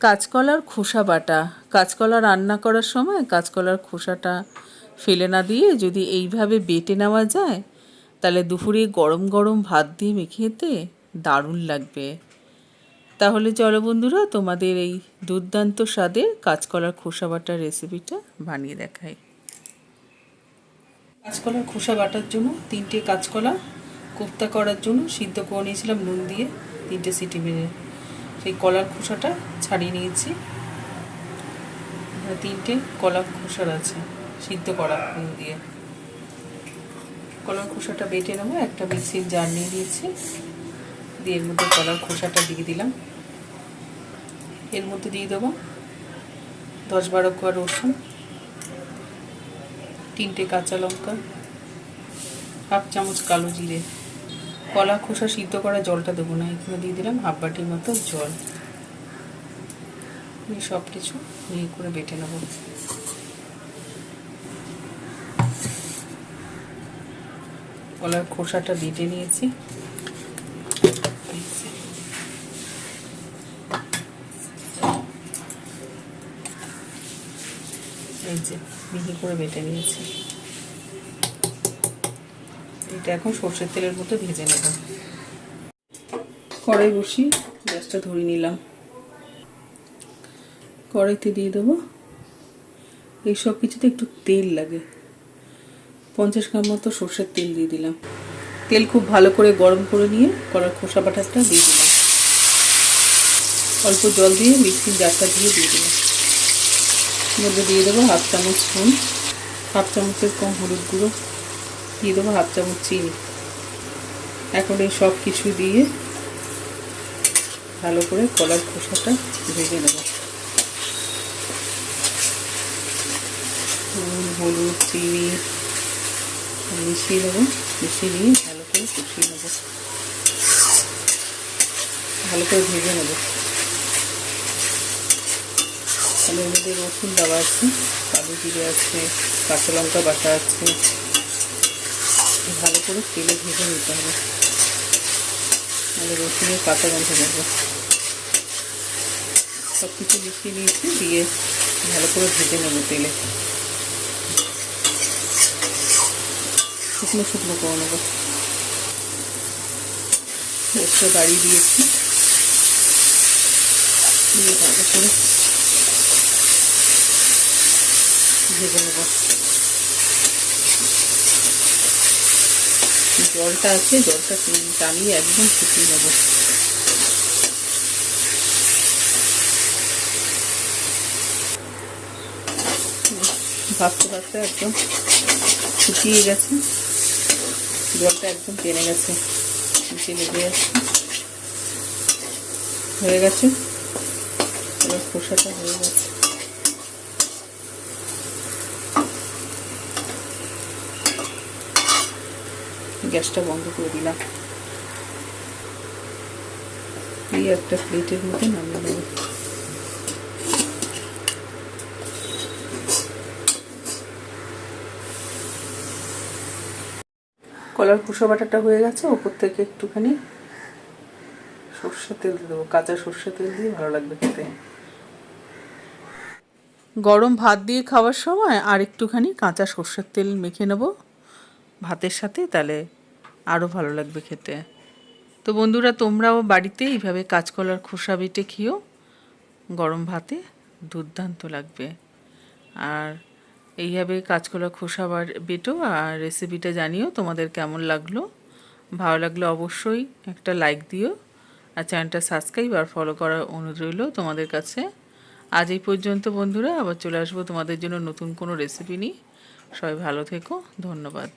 কাঁচকলার খোসা বাটা। কাঁচকলা রান্না করার সময় কাঁচকলার খোসাটা ফেলে না দিয়ে যদি এইভাবে বেটে নেওয়া যায়, তাহলে দুপুরে গরম গরম ভাত দিয়ে মেখে খেতে দারুণ লাগবে। তাহলে চলো বন্ধুরা, তোমাদের এই দুর্দান্ত স্বাদের কাঁচকলার খোসা বাটার রেসিপিটা বানিয়ে দেখাই। কাঁচকলার খোসা বাটার জন্য 3টে কাঁচকলা কোফতা করার জন্য সিদ্ধ করে নিয়েছিলাম নুন দিয়ে 3টে সিটি মেরে। সেই কলার খোসাটা ছাড়িয়ে নিয়েছি। 3টে কলার খোসার আছে সিদ্ধ করা নুন দিয়ে। কলার খোসাটা বেটে নেবো। একটা মিক্সির জার নিয়ে দিয়েছি, দিয়ে এর মধ্যে কলার খোসাটা দিয়ে দিলাম। এর মধ্যে দিয়ে দেবো 10-12 কোয়া রসুন, 3টে কাঁচা লঙ্কা, 1/2 চামচ কালো জিরে। কলা খোসা সিদ্ধ করা জলটা দেবো না, এখানে দিয়ে দিলাম 1/2 বাটির মতো জল। সব কিছু মিহি করে বেটে নেব। কলার খোসাটা বেটে নিয়েছি। এই যে মিহি করে বেটে নিয়েছি। এটা এখন সর্ষের তেলের মধ্যে ভেজে নেব। কড়াই বসিয়ে গ্যাসটা ধরিয়ে নিলাম। কড়াইতে দিয়ে দেবো, এই সব কিছুতে একটু তেল লাগে, 50 গ্রাম মতো সর্ষের তেল দিয়ে দিলাম। তেল খুব ভালো করে গরম করে নিয়ে কলার খোসা বাটাটা দিয়ে দিলাম। অল্প জল দিয়ে মিক্সির জারটা দিয়ে দিলাম। মধ্যে দিয়ে দেবো 1/2 চামচ নুন, 1/2 চামচের কম হলুদ গুঁড়ো, দিয়ে দেবো 1/2 চামচ চিনি। এখন এই সব কিছু দিয়ে ভালো করে কলার খোসাটা ভেজে নেব। নুন, হলুদ, চিনি মিশিয়ে দেবো। মিশিয়ে নিয়ে ভালো করে কষিয়ে নেব, ভালো করে ভেজে নেব। তাহলে এর মধ্যে রসুন দেওয়া আছে, কালো জিরে আছে, কাঁচা লঙ্কা বাটা আছে। ভালো করে তেলে ভেজে নিতে হবে, নাহলে রসুনের কাঁচা গন্ধ দেবো। সব কিছু মিশিয়ে নিয়েছি, দিয়ে ভালো করে ভেজে নেব তেলে। শুকনো শুকনো করে নেবো। গ্যাসটা বাড়িয়ে দিয়েছি, দিয়ে ভালো করে ভেজে নেব। জলটা আছে, জলটা টানিয়ে একদম শুকিয়ে নেব। ভাজতে ভাজতে একদম শুকিয়ে গেছে, জলটা একদম টেনে গেছে, নিচে লেগে যাচ্ছে। হয়ে গেছে, এবার খোসাটা হয়ে গেছে। গ্যাসটা বন্ধ করে দিলাম, এই একটা প্লেটের মধ্যে নামিয়ে নেব। কলার খোসা বাটাটা হয়ে গেছে, ওপর থেকে একটুখানি সর্ষের তেল দিয়ে দেবো। কাঁচা সর্ষের তেল দিয়ে ভালো লাগবে খেতে। গরম ভাত দিয়ে খাওয়ার সময় আর একটুখানি কাঁচা সর্ষের তেল মেখে নেব ভাতের সাথে, তাহলে আরও ভালো লাগবে খেতে। তো বন্ধুরা, তোমরাও বাড়িতে এইভাবে কাঁচকলার খোসা বেটে খেও, গরম ভাতে দুর্দান্ত লাগবে। আর এইভাবে কাঁচকলার খোসা বেটো আর রেসিপিটা জানিও তোমাদের কেমন লাগলো। ভালো লাগলে অবশ্যই একটা লাইক দিও, আর চ্যানেলটা সাবস্ক্রাইব আর ফলো করার অনুরোধ রইল তোমাদের কাছে। আজ এই পর্যন্ত বন্ধুরা, আবার চলে আসবো তোমাদের জন্য নতুন কোনো রেসিপি নিয়ে। সবাই ভালো থেকো, ধন্যবাদ।